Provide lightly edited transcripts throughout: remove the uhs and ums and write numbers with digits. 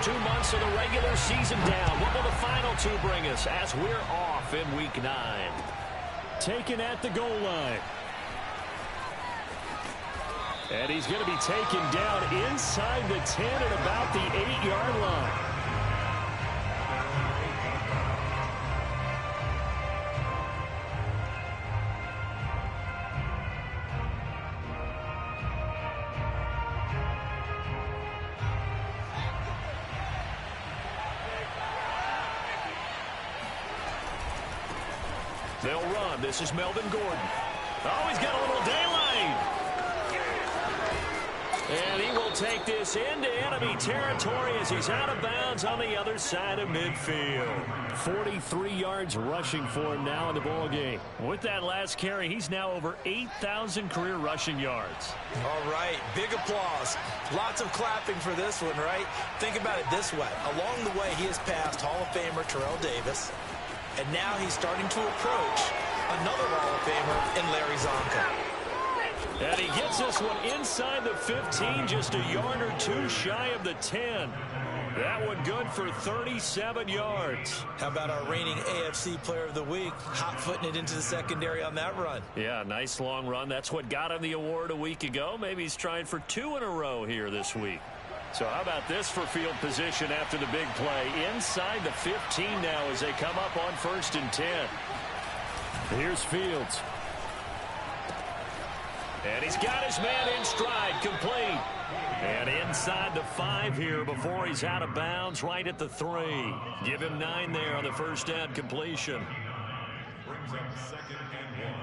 first 2 months of the regular season down. What will the final two bring us as we're off in Week 9? Taken at the goal line. And he's going to be taken down inside the 10 at about the 8-yard line. They'll run. This is Melvin Gordon. Oh, he's got a little daylight. And he will take this into enemy territory as he's out of bounds on the other side of midfield. 43 yards rushing for him now in the ball game. With that last carry, he's now over 8,000 career rushing yards. All right, big applause. Lots of clapping for this one, right? Think about it this way. Along the way, he has passed Hall of Famer Terrell Davis, and now he's starting to approach another Hall of Famer in Larry Zonka. And he gets this one inside the 15, just a yard or two shy of the 10. That one good for 37 yards. How about our reigning AFC Player of the Week, hot-footing it into the secondary on that run? Yeah, nice long run. That's what got him the award a week ago. Maybe he's trying for 2 in a row here this week. So how about this for field position after the big play? Inside the 15 now as they come up on 1st and 10. Here's Fields. And he's got his man in stride, complete. And inside the 5 here before he's out of bounds, right at the 3. Give him 9 there on the first down completion. Brings up 2nd and 1.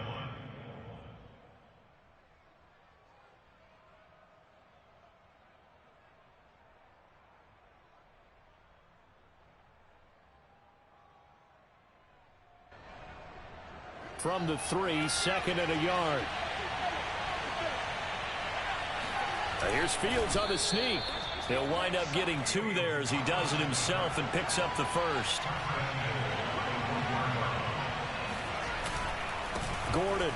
From the 3, 2nd and a yard. Here's Fields on the sneak. He'll wind up getting 2 there as he does it himself and picks up the first. Gordon.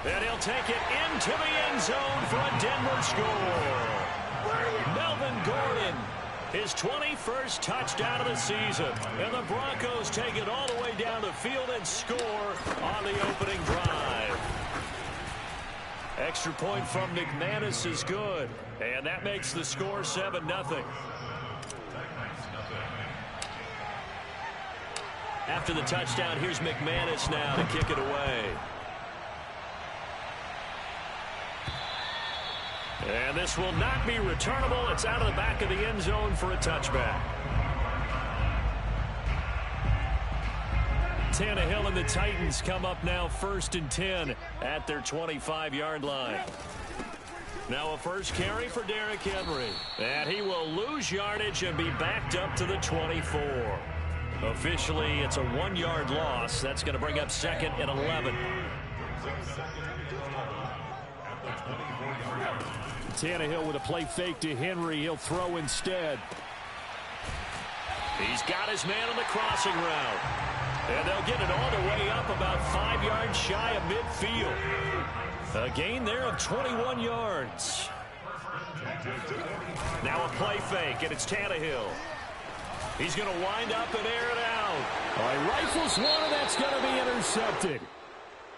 And he'll take it into the end zone for a Denver score. Melvin Gordon, his 21st touchdown of the season. And the Broncos take it all the way down the field and score on the opening drive. Extra point from McManus is good. And that makes the score 7-0. After the touchdown, here's McManus now to kick it away. And this will not be returnable. It's out of the back of the end zone for a touchback. Tannehill and the Titans come up now 1st and 10 at their 25-yard line. Now a first carry for Derrick Henry. And he will lose yardage and be backed up to the 24. Officially, it's a 1-yard loss. That's going to bring up 2nd and 11. Tannehill with a play fake to Henry. He'll throw instead. He's got his man on the crossing route. And they'll get it all the way up about 5 yards shy of midfield. A gain there of 21 yards. Now a play fake, and it's Tannehill. He's going to wind up and air it out. All right, rifles one, and that's going to be intercepted.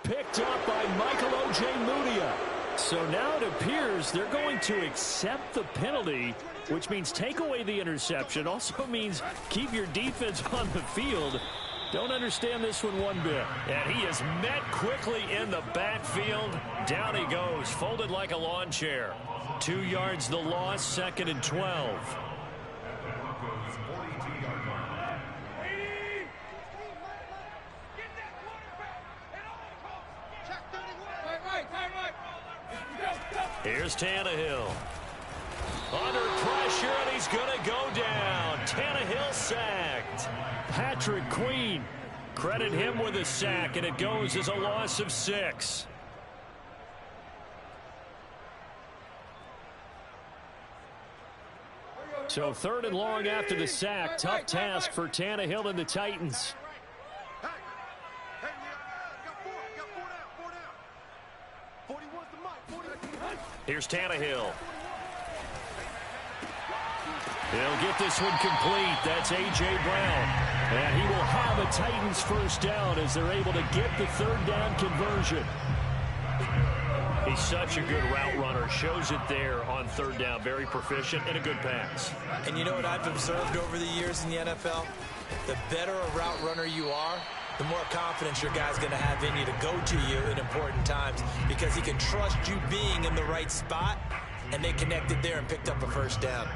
Picked up by Michael Ojemudia. So now it appears they're going to accept the penalty, which means take away the interception. Also means keep your defense on the field. Don't understand this one bit. And he is met quickly in the backfield. Down he goes, folded like a lawn chair. 2 yards the loss, 2nd and 12. Here's Tannehill. Under pressure, and he's going to go down. Tannehill sacked. Patrick Queen, credit him with a sack, and it goes as a loss of 6. So 3rd and long after the sack. Tough task for Tannehill and the Titans. Here's Tannehill. He'll get this one complete. That's A.J. Brown. And he will have a Titans first down as they're able to get the third down conversion. He's such a good route runner. Shows it there on third down. Very proficient and a good pass. And you know what I've observed over the years in the NFL? The better a route runner you are, the more confidence your guy's going to have in you to go to you in important times because he can trust you being in the right spot, and they connected there and picked up a first down.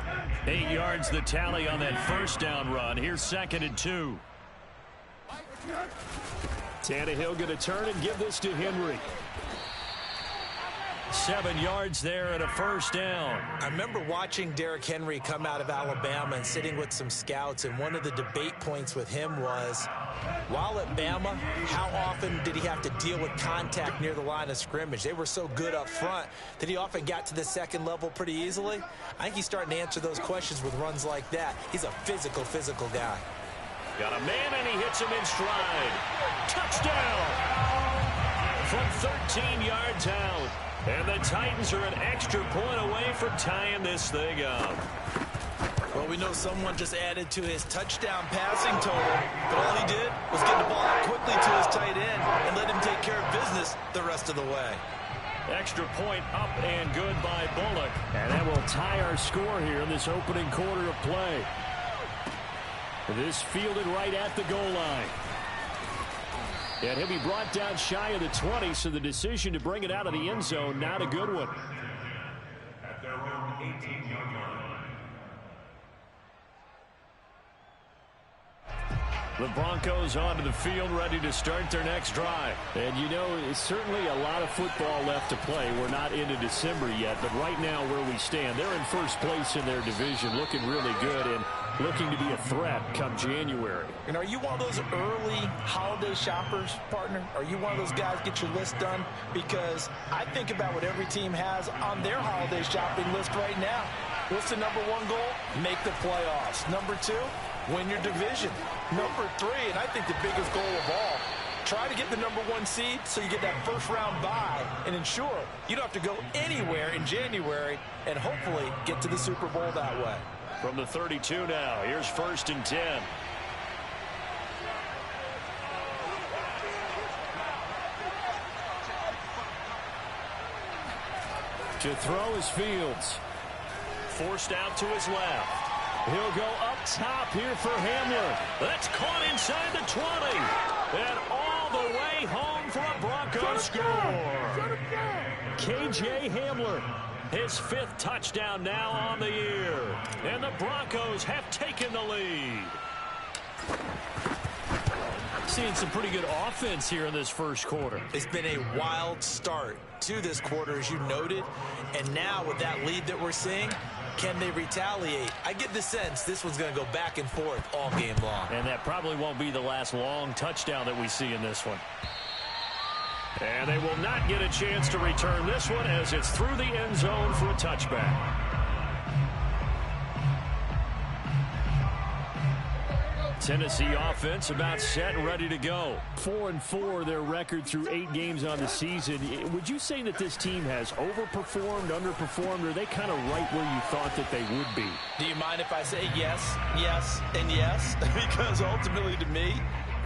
8 yards the tally on that first down run. Here's 2nd and 2. Tannehill going to turn and give this to Henry. 7 yards there and a first down. I remember watching Derrick Henry come out of Alabama and sitting with some scouts, and one of the debate points with him was, while at Bama, how often did he have to deal with contact near the line of scrimmage? They were so good up front that he often got to the second level pretty easily. I think he's starting to answer those questions with runs like that. He's a physical guy. Got a man, and he hits him in stride. Touchdown! From 13 yards out. And the Titans are an extra point away from tying this thing up. Well, we know someone just added to his touchdown passing total, but all he did was get the ball out quickly to his tight end and let him take care of business the rest of the way. Extra point up and good by Bullock. And that will tie our score here in this opening quarter of play. This fielded right at the goal line. And he'll be brought down shy of the 20, so the decision to bring it out of the end zone, not a good one. At their own 18-yard line. The Broncos onto the field, ready to start their next drive. And you know, it's certainly a lot of football left to play. We're not into December yet, but right now where we stand, they're in first place in their division, looking really good and looking to be a threat come January. And are you one of those early holiday shoppers, partner? Are you one of those guys get your list done? Because I think about what every team has on their holiday shopping list right now. What's the number one goal? Make the playoffs. Number two, win your division. Number three, and I think the biggest goal of all, try to get the number one seed so you get that first round bye and ensure you don't have to go anywhere in January and hopefully get to the Super Bowl that way. From the 32 now, here's 1st and 10. To throw is Fields. Forced out to his left. He'll go up top here for Hamler. That's caught inside the 20. And all the way home for a Broncos score. K.J. Hamler. His 5th touchdown now on the year. And the Broncos have taken the lead. Seeing some pretty good offense here in this first quarter. It's been a wild start to this quarter, as you noted. And now with that lead that we're seeing, can they retaliate? I get the sense this one's going to go back and forth all game long. And that probably won't be the last long touchdown that we see in this one. And they will not get a chance to return this one as it's through the end zone for a touchback. Tennessee offense about set and ready to go. 4-4 their record through 8 games on the season. Would you say that this team has overperformed, underperformed, or are they kind of right where you thought that they would be? Do you mind if I say yes, yes, and yes? Because ultimately to me,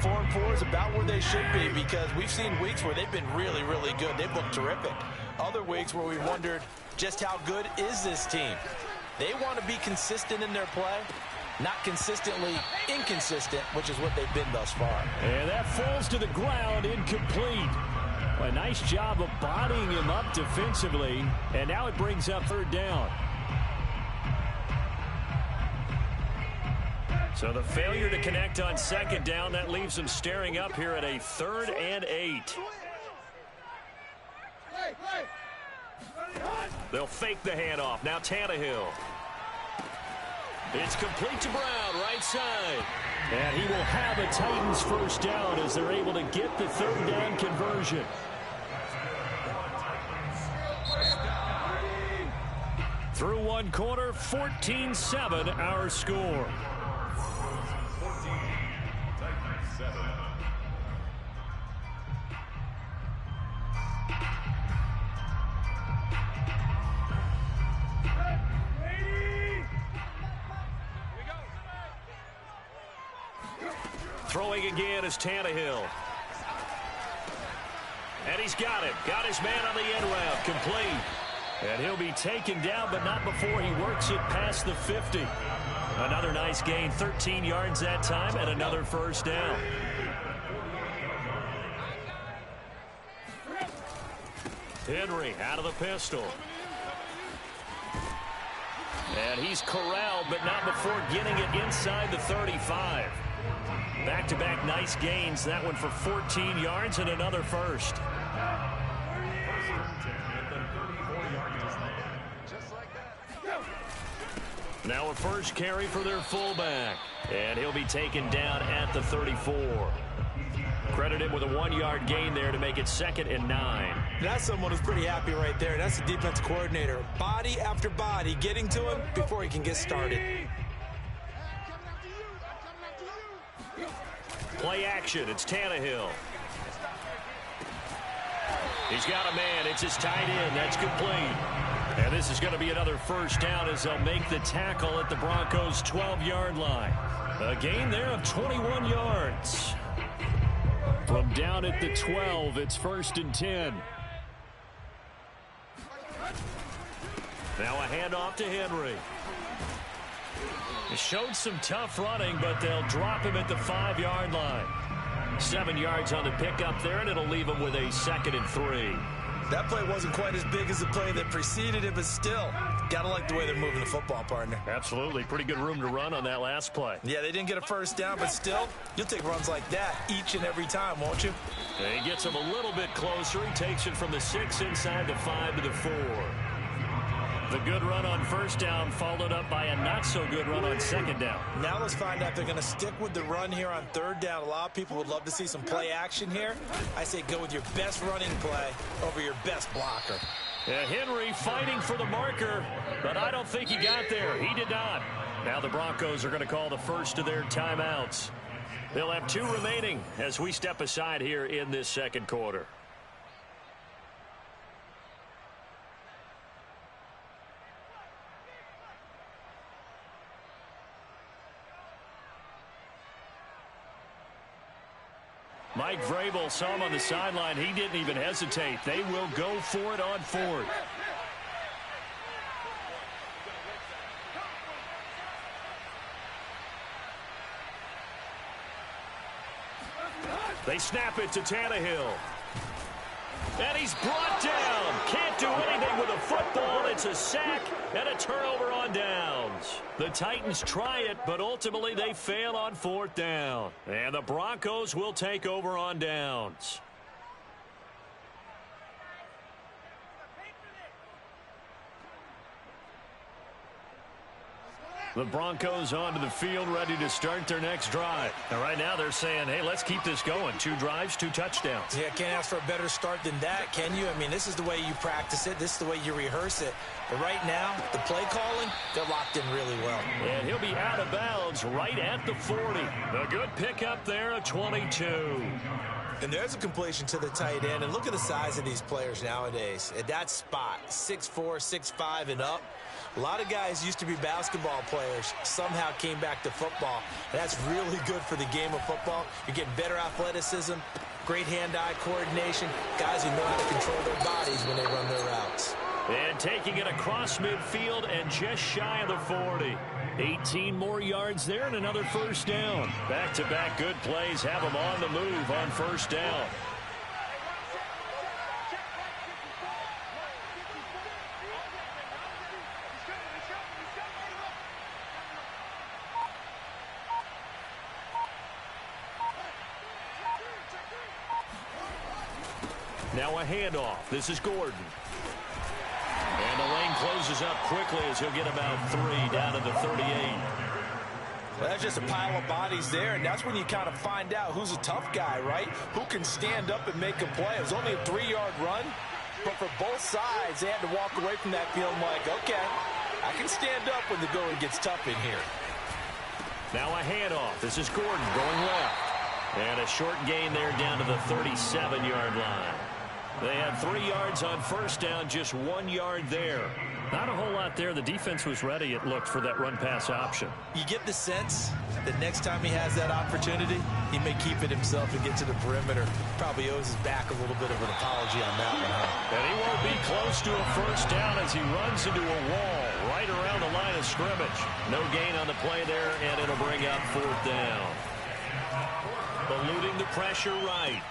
4-4 is about where they should be, because we've seen weeks where they've been really, really good. They've looked terrific. Other weeks where we wondered just how good is this team. They want to be consistent in their play, not consistently inconsistent, which is what they've been thus far. And that falls to the ground, incomplete. A nice job of bodying him up defensively, and now it brings up 3rd down. So the failure to connect on 2nd down, that leaves them staring up here at a 3rd and 8. They'll fake the handoff. Now Tannehill. It's complete to Brown, right side. And he will have a Titans first down as they're able to get the 3rd down conversion. Through one quarter, 14-7 our score. Throwing again is Tannehill. And he's got it. Got his man on the end route. Complete. And he'll be taken down, but not before he works it past the 50. Another nice gain. 13 yards that time and another first down. Henry out of the pistol. And he's corralled, but not before getting it inside the 35. Back-to-back nice gains. That one for 14 yards and another first. Now a first carry for their fullback. And he'll be taken down at the 34. Credit him with a 1-yard gain there to make it 2nd and 9. That's someone who's pretty happy right there. That's the defense coordinator. Body after body getting to him before he can get started. Play action. It's Tannehill. He's got a man. It's his tight end. That's complete. And this is going to be another first down as they'll make the tackle at the Broncos' 12-yard line. A gain there of 21 yards. From down at the 12, it's 1st and 10. Now a handoff to Henry. He showed some tough running, but they'll drop him at the 5-yard line. 7 yards on the pickup there, and it'll leave him with a 2nd and 3. That play wasn't quite as big as the play that preceded it, but still, gotta like the way they're moving the football, partner. Absolutely. Pretty good room to run on that last play. Yeah, they didn't get a first down, but still, you'll take runs like that each and every time, won't you? And he gets him a little bit closer. He takes it from the 6 inside the 5 to the 4. The good run on first down followed up by a not-so-good run on 2nd down. Now let's find out if they're going to stick with the run here on 3rd down. A lot of people would love to see some play action here. I say go with your best running play over your best blocker. Yeah, Henry fighting for the marker, but I don't think he got there. He did not. Now the Broncos are going to call the first of their timeouts. They'll have 2 remaining as we step aside here in this 2nd quarter. Mike Vrabel saw him on the sideline. He didn't even hesitate. They will go for it on 4th. They snap it to Tannehill. And he's brought down. Can't do anything with a football. It's a sack and a turnover on downs. The Titans try it, but ultimately they fail on 4th down. And the Broncos will take over on downs. The Broncos onto the field, ready to start their next drive. And right now they're saying, hey, let's keep this going. 2 drives, 2 touchdowns. Yeah, can't ask for a better start than that, can you? I mean, this is the way you practice it. This is the way you rehearse it. But right now, the play calling, they're locked in really well. And he'll be out of bounds right at the 40. A good pickup there of 22. And there's a completion to the tight end. And look at the size of these players nowadays. At that spot, 6'4", 6'5", and up. A lot of guys used to be basketball players, somehow came back to football. And that's really good for the game of football. You're getting better athleticism, great hand-eye coordination, guys who know how to control their bodies when they run their routes. And taking it across midfield and just shy of the 40. 18 more yards there and another first down. Back-to-back good plays have them on the move on first down. Now a handoff. This is Gordon. And the lane closes up quickly as he'll get about 3 down to the 38. Well, that's just a pile of bodies there, and that's when you kind of find out who's a tough guy, right? Who can stand up and make a play. It was only a 3-yard run, but for both sides, they had to walk away from that feeling like, okay, I can stand up when the going gets tough in here. Now a handoff. This is Gordon going left. And a short gain there down to the 37-yard line. They had 3 yards on first down, just 1 yard there. Not a whole lot there. The defense was ready, it looked, for that run-pass option. You get the sense that next time he has that opportunity, he may keep it himself and get to the perimeter. Probably owes his back a little bit of an apology on that one, huh? And he won't be close to a first down as he runs into a wall right around the line of scrimmage. No gain on the play there, and it'll bring up fourth down. Eluding the pressure right.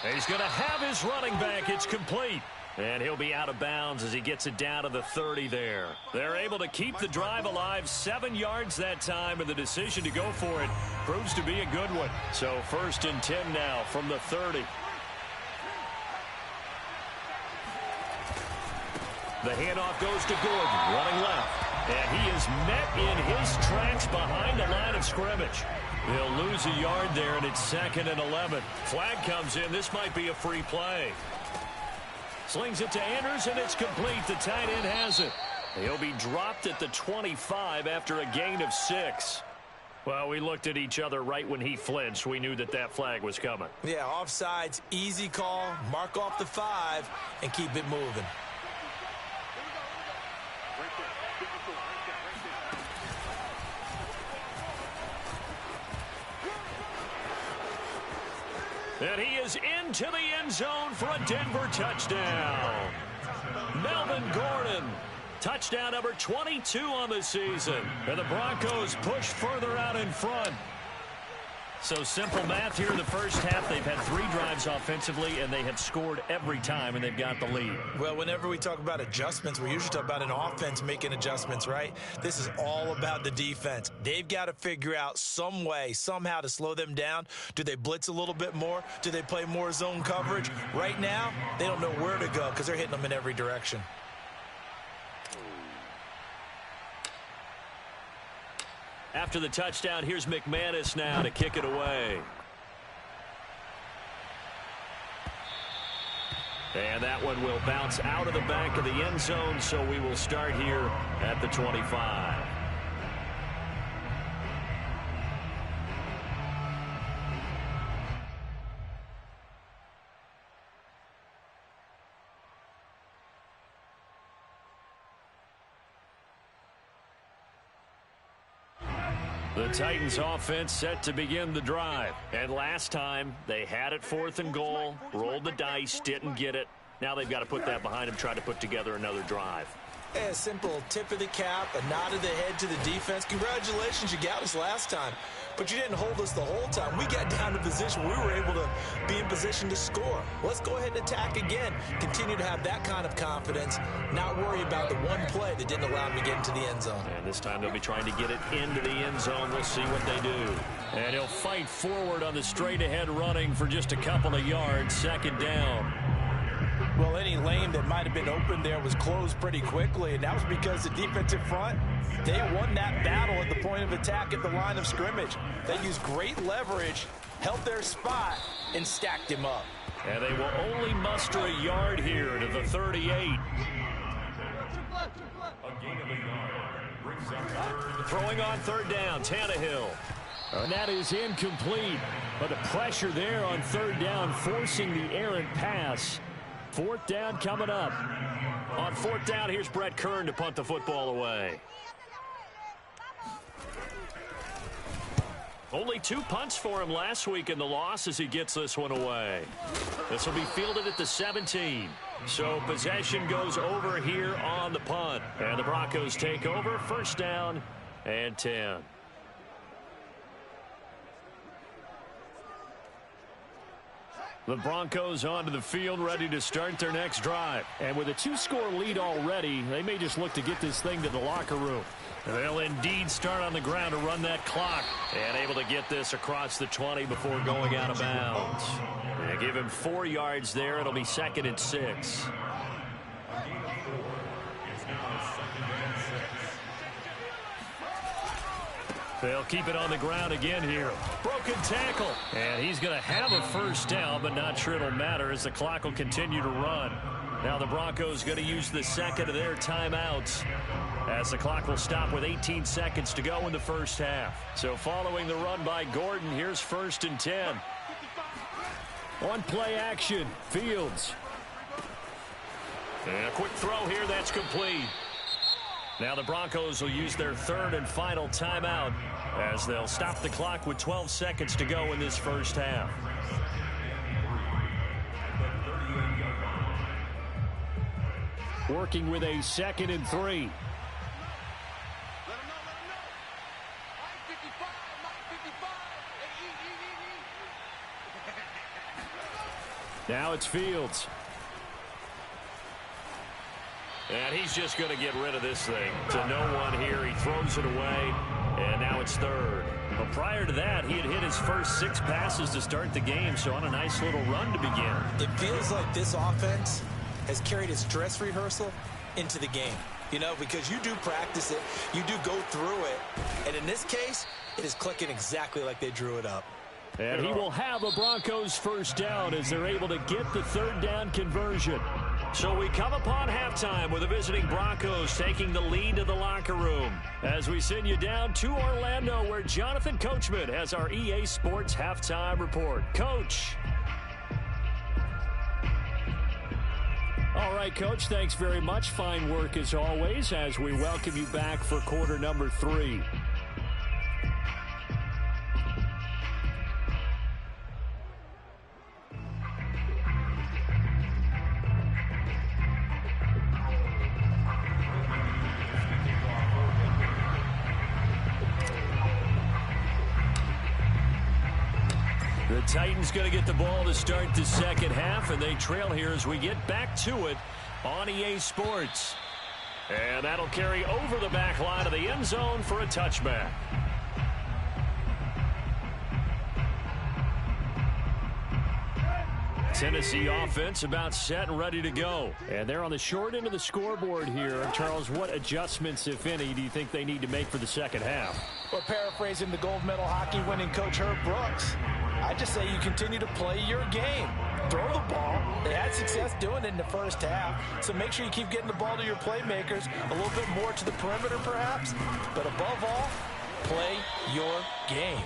He's going to have his running back. It's complete. And he'll be out of bounds as he gets it down to the 30 there. They're able to keep the drive alive, 7 yards that time, and the decision to go for it proves to be a good one. So 1st and 10 now from the 30. The handoff goes to Gordon, running left. And he is met in his tracks behind the line of scrimmage. They'll lose a yard there, and it's 2nd and 11. Flag comes in. This might be a free play. Slings it to Andrews, and it's complete. The tight end has it. He'll be dropped at the 25 after a gain of 6. Well, we looked at each other right when he flinched. We knew that that flag was coming. Yeah, offsides, easy call. Mark off the 5 and keep it moving. And he is into the end zone for a Denver touchdown. Melvin Gordon, touchdown number 22 on the season. And the Broncos push further out in front. So simple math here in the first half. They've had 3 drives offensively, and they have scored every time, and they've got the lead. Well, whenever we talk about adjustments, we usually talk about an offense making adjustments, right? This is all about the defense. They've got to figure out some way, somehow to slow them down. Do they blitz a little bit more? Do they play more zone coverage? Right now, they don't know where to go because they're hitting them in every direction. After the touchdown, here's McManus now to kick it away. And that one will bounce out of the back of the end zone, so we will start here at the 25. The Titans offense set to begin the drive. And last time, they had it 4th and goal, rolled the dice, didn't get it. Now they've got to put that behind them, try to put together another drive. A simple tip of the cap, a nod of the head to the defense. Congratulations, you got us last time. But you didn't hold us the whole time. We got down to position. We were able to be in position to score. Let's go ahead and attack again. Continue to have that kind of confidence. Not worry about the one play that didn't allow them to get into the end zone. And this time they'll be trying to get it into the end zone. We'll see what they do. And he'll fight forward on the straight-ahead running for just a couple of yards. 2nd down. Well, any lane that might have been open there was closed pretty quickly, and that was because the defensive front, they won that battle at the point of attack at the line of scrimmage. They used great leverage, held their spot, and stacked him up. And they will only muster a yard here to the 38. A gain of a yard brings up 3rd. Throwing on 3rd down, Tannehill. And that is incomplete. But the pressure there on 3rd down, forcing the errant pass. 4th down coming up. On 4th down, here's Brett Kern to punt the football away. Only 2 punts for him last week in the loss as he gets this one away. This will be fielded at the 17. So possession goes over here on the punt. And the Broncos take over. 1st down and 10. The Broncos onto the field, ready to start their next drive. And with a 2-score lead already, they may just look to get this thing to the locker room. They'll indeed start on the ground to run that clock. And able to get this across the 20 before going out of bounds. And give him 4 yards there. It'll be 2nd and 6. They'll keep it on the ground again here. Broken tackle. And he's going to have a 1st down, but not sure it'll matter as the clock will continue to run. Now the Broncos going to use the 2nd of their timeouts as the clock will stop with 18 seconds to go in the first half. So following the run by Gordon, here's 1st and 10. On play action, Fields. And a quick throw here, that's complete. Now the Broncos will use their third and final timeout as they'll stop the clock with 12 seconds to go in this first half. Working with a 2nd and 3. Now it's Fields. And he's just going to get rid of this thing. To no one here. He throws it away. And now it's third. But prior to that, he had hit his first 6 passes to start the game. So on a nice little run to begin. It feels like this offense has carried its dress rehearsal into the game. You know, because you do practice it. You do go through it. And in this case, it is clicking exactly like they drew it up. And he will have a Broncos first down as they're able to get the third down conversion. So we come upon halftime with the visiting Broncos taking the lead to the locker room. As we send you down to Orlando where Jonathan Coachman has our EA Sports halftime report. Coach. All right, Coach, thanks very much. Fine work as always as we welcome you back for quarter number 3. The Titans going to get the ball to start the second half, and they trail here as we get back to it on EA Sports. And that'll carry over the back line of the end zone for a touchback. Tennessee offense about set and ready to go. And they're on the short end of the scoreboard here. Charles, what adjustments, if any, do you think they need to make for the second half? Well, paraphrasing the gold medal hockey winning coach Herb Brooks, I just say you continue to play your game. Throw the ball. They had success doing it in the first half, so make sure you keep getting the ball to your playmakers, a little bit more to the perimeter perhaps, but above all, play your game.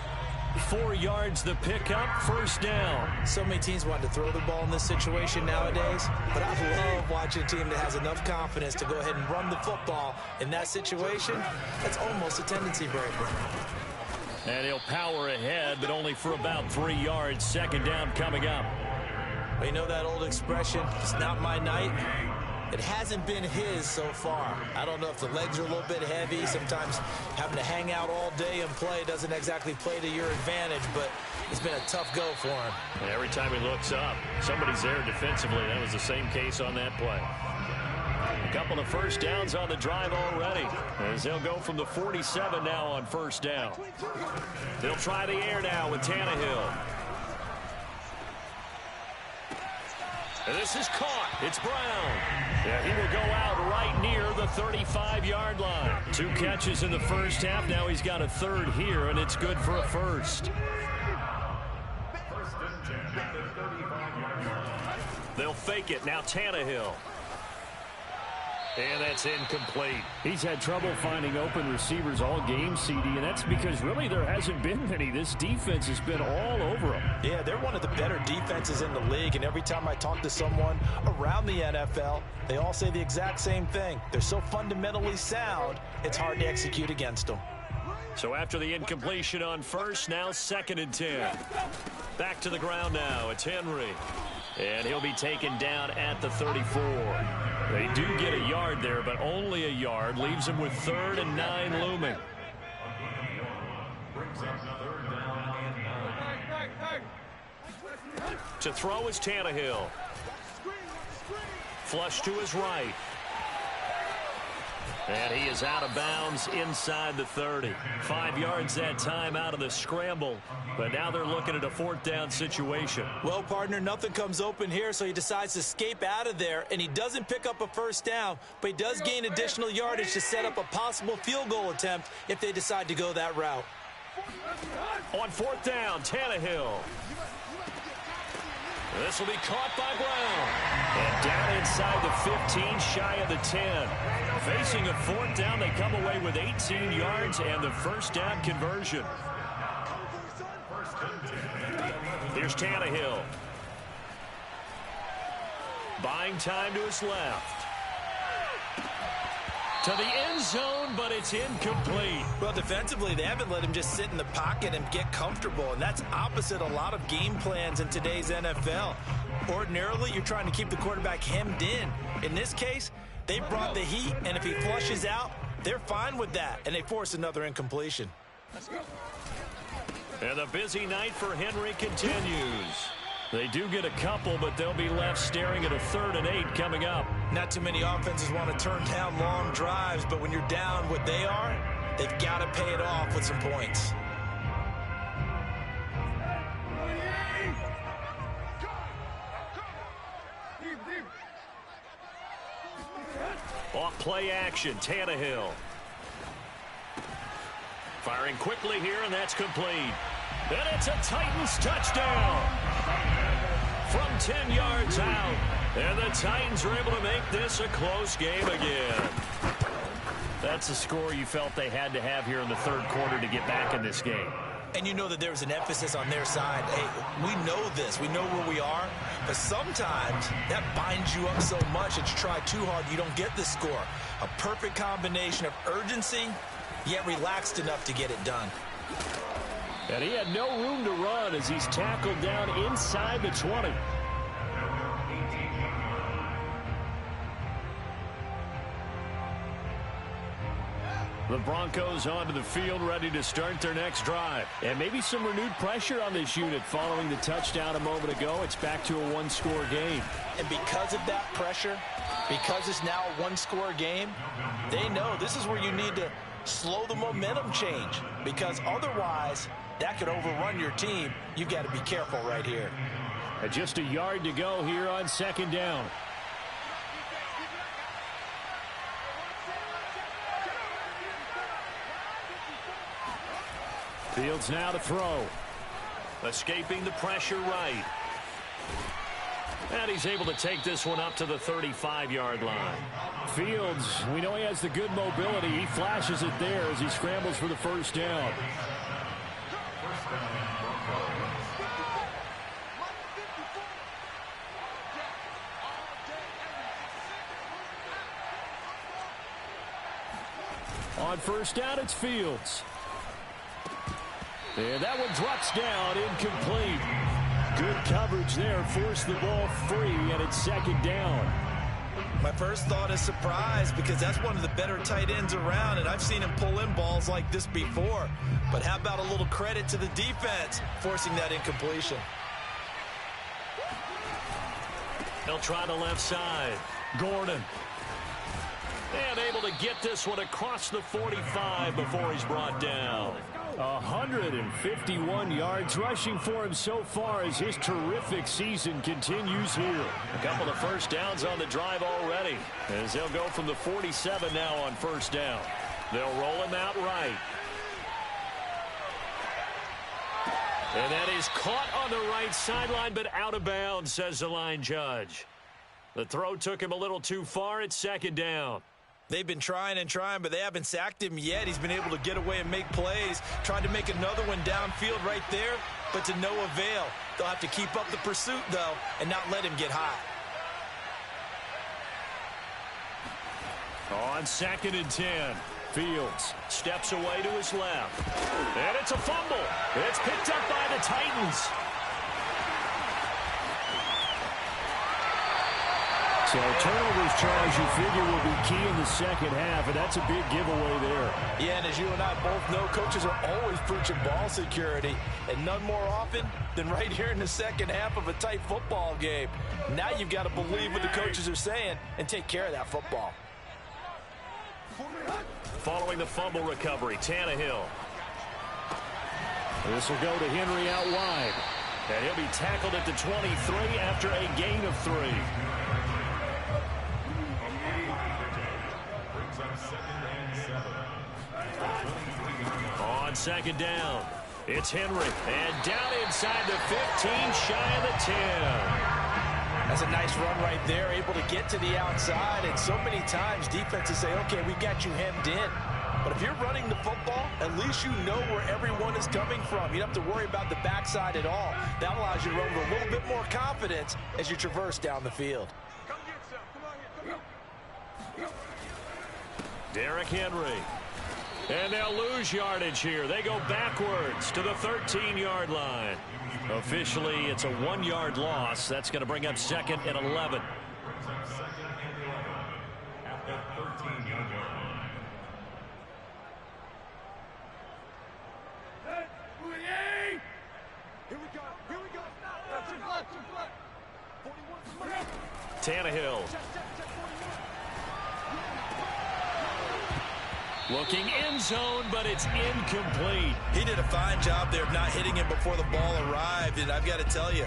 4 yards the pickup, first down. So many teams want to throw the ball in this situation nowadays, but I love watching a team that has enough confidence to go ahead and run the football in that situation. That's almost a tendency breaker. And he'll power ahead, but only for about 3 yards. Second down coming up. Well, you know that old expression, it's not my night? It hasn't been his so far. I don't know if the legs are a little bit heavy. Sometimes having to hang out all day and play doesn't exactly play to your advantage, but it's been a tough go for him. And every time he looks up, somebody's there defensively. That was the same case on that play. A couple of first downs on the drive already, as they'll go from the 47 now on first down. They'll try the air now with Tannehill. And this is caught. It's Brown. Yeah, he will go out right near the 35-yard line. 2 catches in the first half. Now he's got a third here, and it's good for a first. They'll fake it. Now Tannehill. And that's incomplete. He's had trouble finding open receivers all game, CD, and that's because really there hasn't been many. This defense has been all over them. Yeah, they're one of the better defenses in the league, and every time I talk to someone around the NFL, they all say the exact same thing. They're so fundamentally sound, it's hard to execute against them. So after the incompletion on first, now 2nd and 10. Back to the ground now. It's Henry. And he'll be taken down at the 34. They do get a yard there, but only a yard. Leaves him with 3rd and 9 looming. To throw is Tannehill. Flush to his right. And he is out of bounds inside the 30. 5 yards that time out of the scramble. But now they're looking at a 4th down situation. Well, partner, nothing comes open here, so he decides to escape out of there. And he doesn't pick up a first down, but he does gain additional yardage to set up a possible field goal attempt if they decide to go that route. On 4th down, Tannehill. This will be caught by Brown. And down inside the 15, shy of the 10. Facing a 4th down, they come away with 18 yards and the first down conversion. Here's Tannehill. Buying time to his left. To the end zone, but it's incomplete. Well, defensively, they haven't let him just sit in the pocket and get comfortable, and that's opposite a lot of game plans in today's NFL. Ordinarily, you're trying to keep the quarterback hemmed in. In this case, they brought the heat, and if he flushes out, they're fine with that, and they force another incompletion. Let's go. And the busy night for Henry continues. They do get a couple, but they'll be left staring at a 3rd and 8 coming up. Not too many offenses want to turn down long drives, but when you're down what they are, they've got to pay it off with some points. Off play action, Tannehill. Firing quickly here, and that's complete. And it's a Titans touchdown from 10 yards out. And the Titans are able to make this a close game again. That's a score you felt they had to have here in the 3rd quarter to get back in this game. And you know that there was an emphasis on their side. Hey, we know this. We know where we are. But sometimes that binds you up so much that you try too hard, you don't get the score. A perfect combination of urgency, yet relaxed enough to get it done. And he had no room to run as he's tackled down inside the 20. The Broncos onto the field, ready to start their next drive. And maybe some renewed pressure on this unit following the touchdown a moment ago. It's back to a 1-score game. And because of that pressure, because it's now a 1-score game, they know this is where you need to slow the momentum change, because otherwise that could overrun your team. You've got to be careful right here. And just a yard to go here on 2nd down. Fields now to throw. Escaping the pressure right. And he's able to take this one up to the 35-yard line. Fields, we know he has the good mobility. He flashes it there as he scrambles for the 1st down. On 1st down, it's Fields. And that one drops down, incomplete. Good coverage there, forced the ball free, and it's 2nd down. My first thought is surprise, because that's one of the better tight ends around, and I've seen him pull in balls like this before. But how about a little credit to the defense forcing that incompletion? They'll try the left side. Gordon. And able to get this one across the 45 before he's brought down. 151 yards rushing for him so far as his terrific season continues here. A couple of 1st downs on the drive already, as they'll go from the 47 now on 1st down. They'll roll him out right. And that is caught on the right sideline, but out of bounds, says the line judge. The throw took him a little too far. It's 2nd down. They've been trying and trying, but they haven't sacked him yet. He's been able to get away and make plays. Tried to make another one downfield right there, but to no avail. They'll have to keep up the pursuit, though, and not let him get hot. On 2nd and 10, Fields steps away to his left. And it's a fumble. It's picked up by the Titans. So turnovers, Charles, you figure will be key in the 2nd half, and that's a big giveaway there. Yeah, and as you and I both know, coaches are always preaching ball security, and none more often than right here in the 2nd half of a tight football game. Now you've got to believe what the coaches are saying and take care of that football. Following the fumble recovery, Tannehill. This will go to Henry out wide. And he'll be tackled at the 23 after a gain of 3. On 2nd down, it's Henry. And down inside the 15, shy of the 10. That's a nice run right there, able to get to the outside. And so many times defenses say, okay, we got you hemmed in. But if you're running the football, at least you know where everyone is coming from. You don't have to worry about the backside at all. That allows you to run with a little bit more confidence as you traverse down the field. Derrick Henry. And they'll lose yardage here. They go backwards to the 13-yard line. Officially, it's a 1-yard loss. That's going to bring up 2nd and 11. At the 13-yard line. Here we go. Tannehill. Looking end zone, but it's incomplete. He did a fine job there of not hitting him before the ball arrived, and I've got to tell you,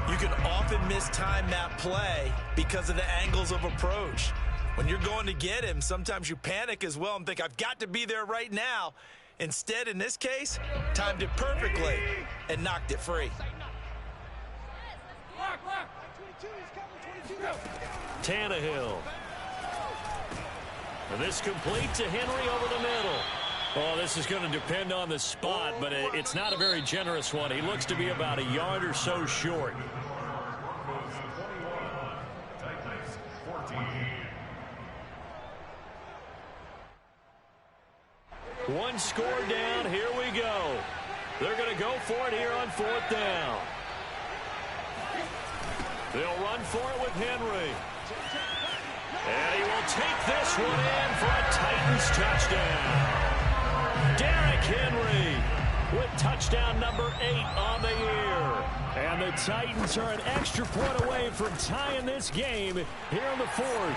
you can often mistime that play because of the angles of approach. When you're going to get him, sometimes you panic as well and think, I've got to be there right now. Instead, in this case, timed it perfectly and knocked it free. Tannehill. This complete to Henry over the middle. Oh, this is going to depend on the spot, but it's not a very generous one. He looks to be about a yard or so short. One score down. Here we go. They're going to go for it here on 4th down. They'll run for it with Henry. And he will take this one in for a Titans touchdown. Derrick Henry with touchdown number 8 on the year. And the Titans are an extra point away from tying this game here in the 4th.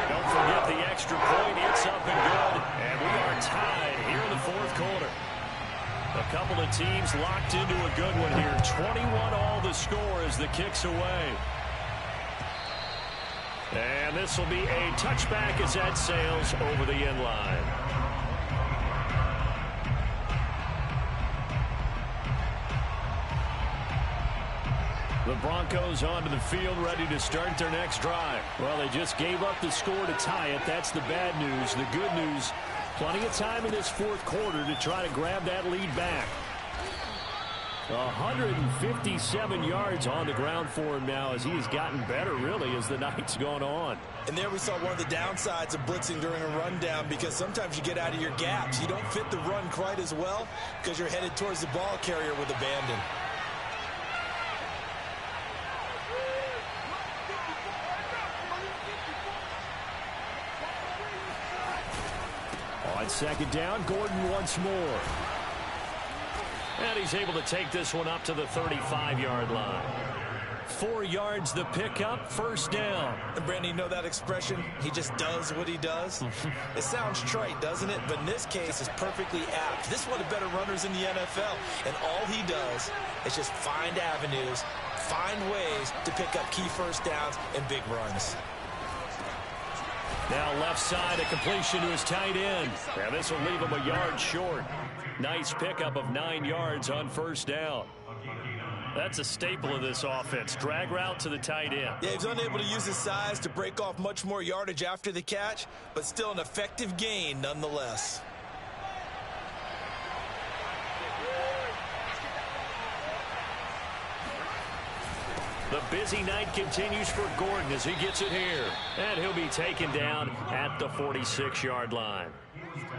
Don't forget the extra point. It's up and good. And we are tied here in the 4th quarter. A couple of teams locked into a good one here. 21 all the score as the kick's away. And this will be a touchback as that sails over the end line. The Broncos onto the field, ready to start their next drive. Well, they just gave up the score to tie it. That's the bad news. The good news, plenty of time in this 4th quarter to try to grab that lead back. 157 yards on the ground for him now as he has gotten better, really, as the night's gone on. And there we saw one of the downsides of blitzing during a rundown, because sometimes you get out of your gaps. You don't fit the run quite as well because you're headed towards the ball carrier with abandon. On 2nd down, Gordon once more. And he's able to take this one up to the 35-yard line. 4 yards the pickup, 1st down. And Brandon, you know that expression? He just does what he does. It sounds trite, doesn't it? But in this case, it's perfectly apt. This is one of the better runners in the NFL. And all he does is just find avenues, find ways to pick up key 1st downs and big runs. Now left side, a completion to his tight end. And this will leave him a yard short. Nice pickup of 9 yards on 1st down. That's a staple of this offense. Drag route to the tight end. Yeah, he's unable to use his size to break off much more yardage after the catch, but still an effective gain nonetheless. The busy night continues for Gordon as he gets it here. And he'll be taken down at the 46-yard line.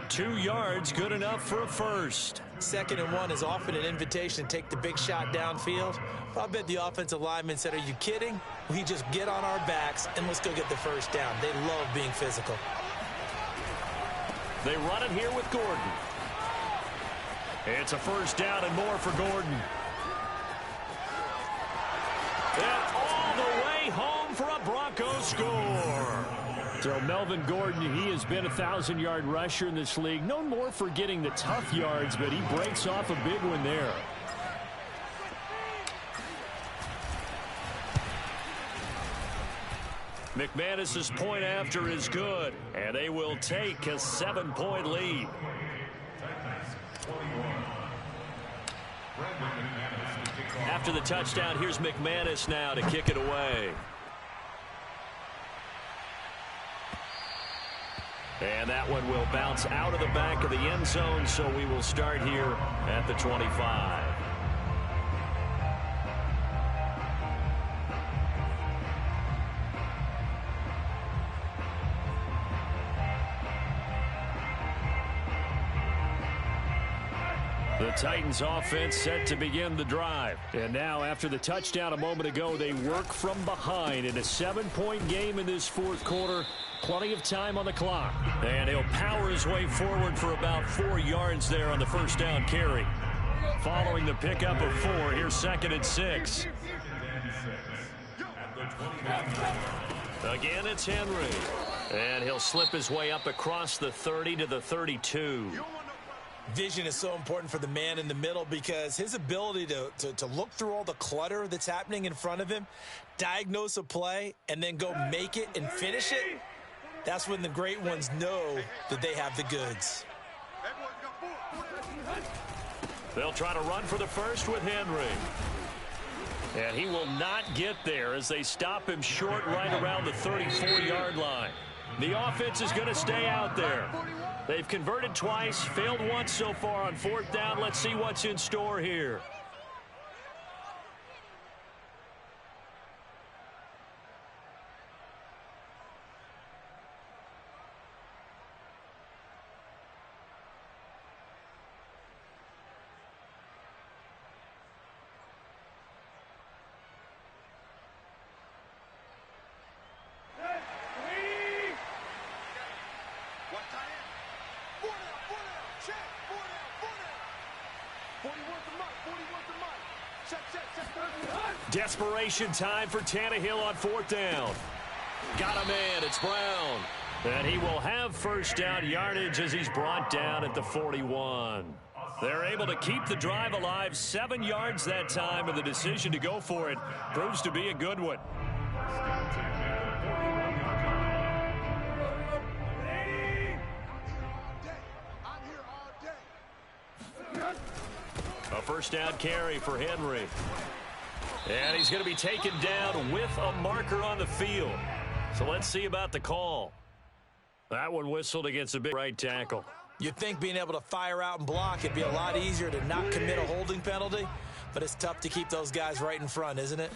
2 yards, good enough for a first. 2nd and 1 is often an invitation to take the big shot downfield. I bet the offensive lineman said, are you kidding? We just get on our backs and let's go get the 1st down. They love being physical. They run it here with Gordon. It's a 1st down and more for Gordon. And all the way home for a Broncos score. So Melvin Gordon, he has been a 1,000-yard rusher in this league. Known more for getting the tough yards, but he breaks off a big one there. McManus's point after is good, and they will take a 7-point lead. After the touchdown, here's McManus now to kick it away. And that one will bounce out of the back of the end zone, so we will start here at the 25. The Titans offense set to begin the drive. And now after the touchdown a moment ago, they work from behind in a 7-point game in this fourth quarter. Plenty of time on the clock. And he'll power his way forward for about 4 yards there on the first down carry. Following the pickup of 4, here's 2nd and 6. Again, it's Henry. And he'll slip his way up across the 30 to the 32. Vision is so important for the man in the middle because his ability to look through all the clutter that's happening in front of him, diagnose a play, and then go make it and finish it, that's when the great ones know that they have the goods. They'll try to run for the first with Henry. And he will not get there as they stop him short right around the 34-yard line. The offense is going to stay out there. They've converted twice, failed once so far on 4th down. Let's see what's in store here. Desperation time for Tannehill on 4th down. Got a man, it's Brown. And he will have first down yardage as he's brought down at the 41. They're able to keep the drive alive, 7 yards that time, and the decision to go for it proves to be a good one. A first down carry for Henry. And he's going to be taken down with a marker on the field. So let's see about the call. That one whistled against a big right tackle. You'd think being able to fire out and block, it'd be a lot easier to not commit a holding penalty, but it's tough to keep those guys right in front, isn't it?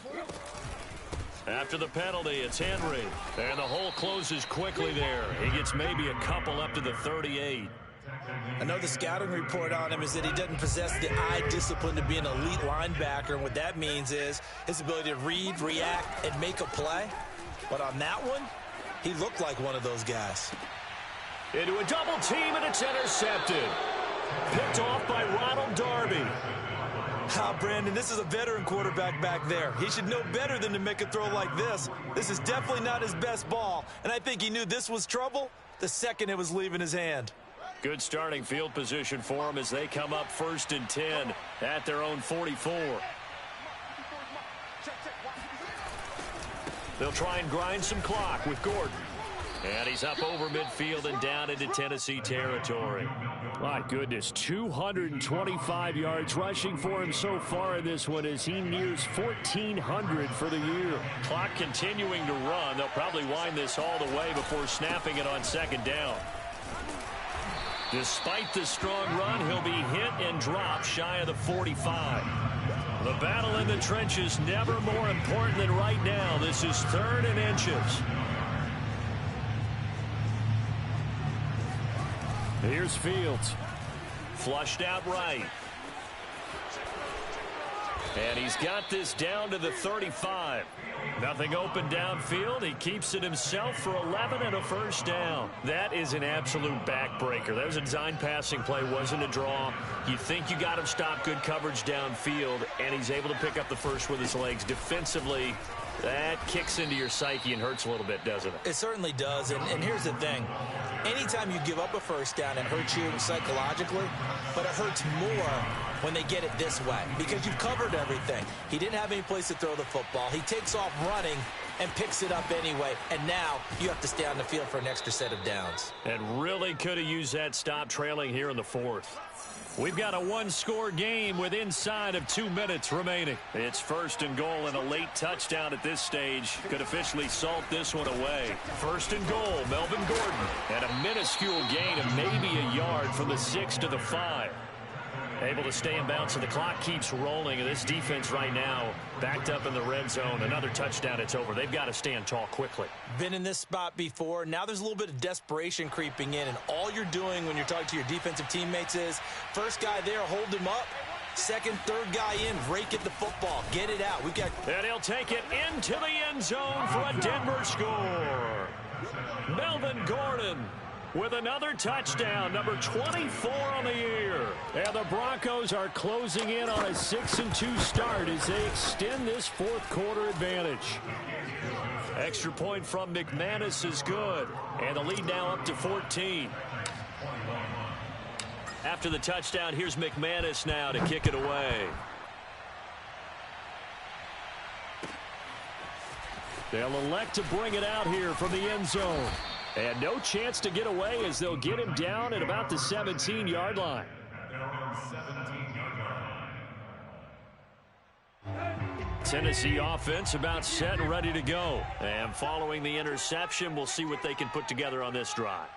After the penalty, it's Henry. And the hole closes quickly there. He gets maybe a couple up to the 38. I know the scouting report on him is that he doesn't possess the eye discipline to be an elite linebacker, and what that means is his ability to read, react, and make a play. But on that one, he looked like one of those guys. Into a double team, and it's intercepted. Picked off by Ronald Darby. Brandon, this is a veteran quarterback back there. He should know better than to make a throw like this. This is definitely not his best ball, and I think he knew this was trouble the second it was leaving his hand. Good starting field position for them as they come up 1st and 10 at their own 44. They'll try and grind some clock with Gordon. And he's up over midfield and down into Tennessee territory. My goodness, 225 yards rushing for him so far in this one as he nears 1,400 for the year. Clock continuing to run. They'll probably wind this all the way before snapping it on 2nd down. Despite the strong run, he'll be hit and dropped shy of the 45. The battle in the trenches never more important than right now. This is 3rd and inches. Here's Fields. Flushed out right. And he's got this down to the 35. Nothing open downfield. He keeps it himself for 11 and a first down. That is an absolute backbreaker. That was a design passing play, wasn't a draw. You think you got him stopped, good coverage downfield, and he's able to pick up the first with his legs. Defensively, that kicks into your psyche and hurts a little bit, doesn't it? It certainly does, and here's the thing. Anytime you give up a first down, it hurts you psychologically, but it hurts more when they get it this way because you've covered everything. He didn't have any place to throw the football. He takes off running and picks it up anyway, and now you have to stay on the field for an extra set of downs. And really could have used that stop trailing here in the 4th. We've got a one-score game with inside of 2 minutes remaining. It's 1st and goal and a late touchdown at this stage could officially salt this one away. 1st and goal, Melvin Gordon. And a minuscule gain of maybe a yard from the 6 to the 5. Able to stay in bounds, so the clock keeps rolling. And this defense right now backed up in the red zone. Another touchdown, it's over. They've got to stand tall quickly. Been in this spot before. Now there's a little bit of desperation creeping in. And all you're doing when you're talking to your defensive teammates is, first guy there, hold him up. Second, third guy in, rake at the football. Get it out. And he'll take it into the end zone for a Denver score. Melvin Gordon with another touchdown, number 24 on the year. And the Broncos are closing in on a 6-2 start as they extend this fourth quarter advantage. Extra point from McManus is good. And the lead now up to 14. After the touchdown, here's McManus now to kick it away. They'll elect to bring it out here from the end zone. And no chance to get away as they'll get him down at about the 17-yard line. Tennessee offense about set and ready to go. And following the interception, we'll see what they can put together on this drive.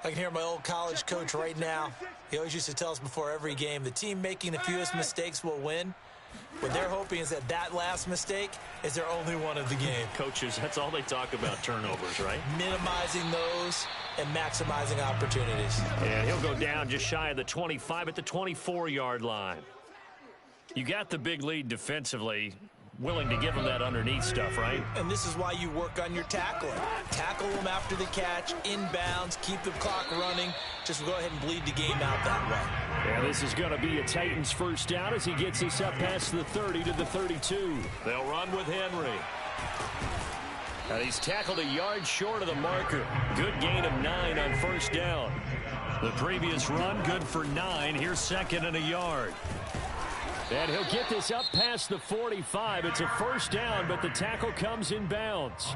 I can hear my old college coach right now. He always used to tell us before every game, the team making the fewest mistakes will win. What they're hoping is that last mistake is their only one of the game. Coaches, that's all they talk about, turnovers, right? Minimizing those and maximizing opportunities. And he'll go down just shy of the 25 at the 24-yard line. You got the big lead defensively. Willing to give them that underneath stuff, right? And this is why you work on your tackling. Tackle them after the catch, inbounds, keep the clock running. Just go ahead and bleed the game out that way. And this is going to be a Titans first down as he gets this up past the 30 to the 32. They'll run with Henry. And he's tackled a yard short of the marker. Good gain of 9 on first down. The previous run, good for 9. Here's second and a yard. And he'll get this up past the 45. It's a first down, but the tackle comes in bounds.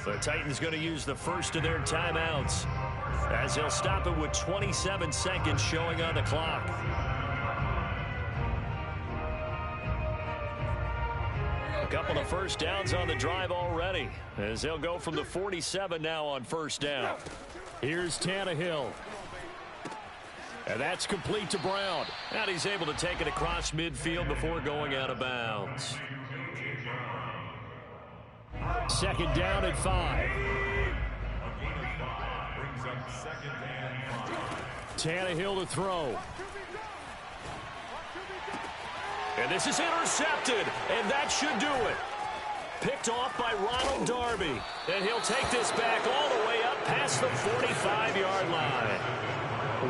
The Titans going to use the first of their timeouts as they'll stop it with 27 seconds showing on the clock. A couple of first downs on the drive already as they'll go from the 47 now on first down. Here's Tannehill. And that's complete to Brown. And he's able to take it across midfield before going out of bounds. Second down at 5. Tannehill to throw. And this is intercepted, and that should do it. Picked off by Ronald Darby. And he'll take this back all the way up past the 45-yard line.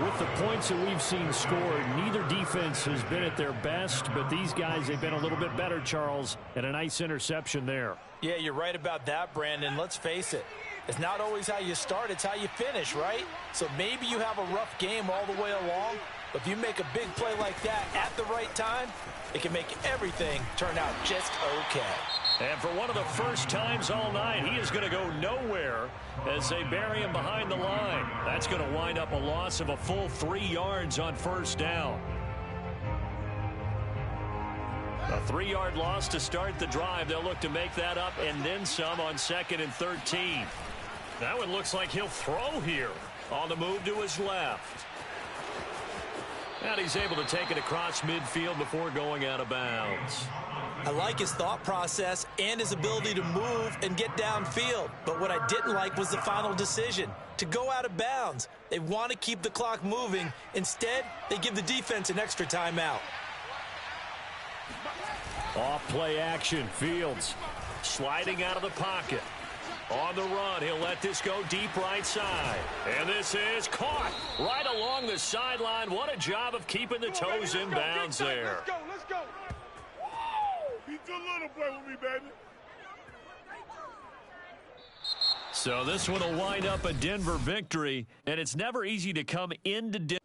With the points that we've seen scored, neither defense has been at their best, but these guys, they've been a little bit better, Charles, and a nice interception there. Yeah, you're right about that, Brandon. Let's face it. It's not always how you start, it's how you finish, right? So maybe you have a rough game all the way along, but if you make a big play like that at the right time, it can make everything turn out just okay. And for one of the first times all night, he is going to go nowhere as they bury him behind the line. That's going to wind up a loss of a full 3 yards on first down. A 3-yard loss to start the drive. They'll look to make that up and then some on 2nd and 13. That one looks like he'll throw here on the move to his left. And he's able to take it across midfield before going out of bounds. I like his thought process and his ability to move and get downfield. But what I didn't like was the final decision, to go out of bounds. They want to keep the clock moving. Instead, they give the defense an extra timeout. Off play action, Fields. Sliding out of the pocket. On the run, he'll let this go deep right side. And this is caught right along the sideline. What a job of keeping the toes in bounds there. Let's go. He's a little play with me, baby. So this one will wind up a Denver victory, and it's never easy to come into Denver.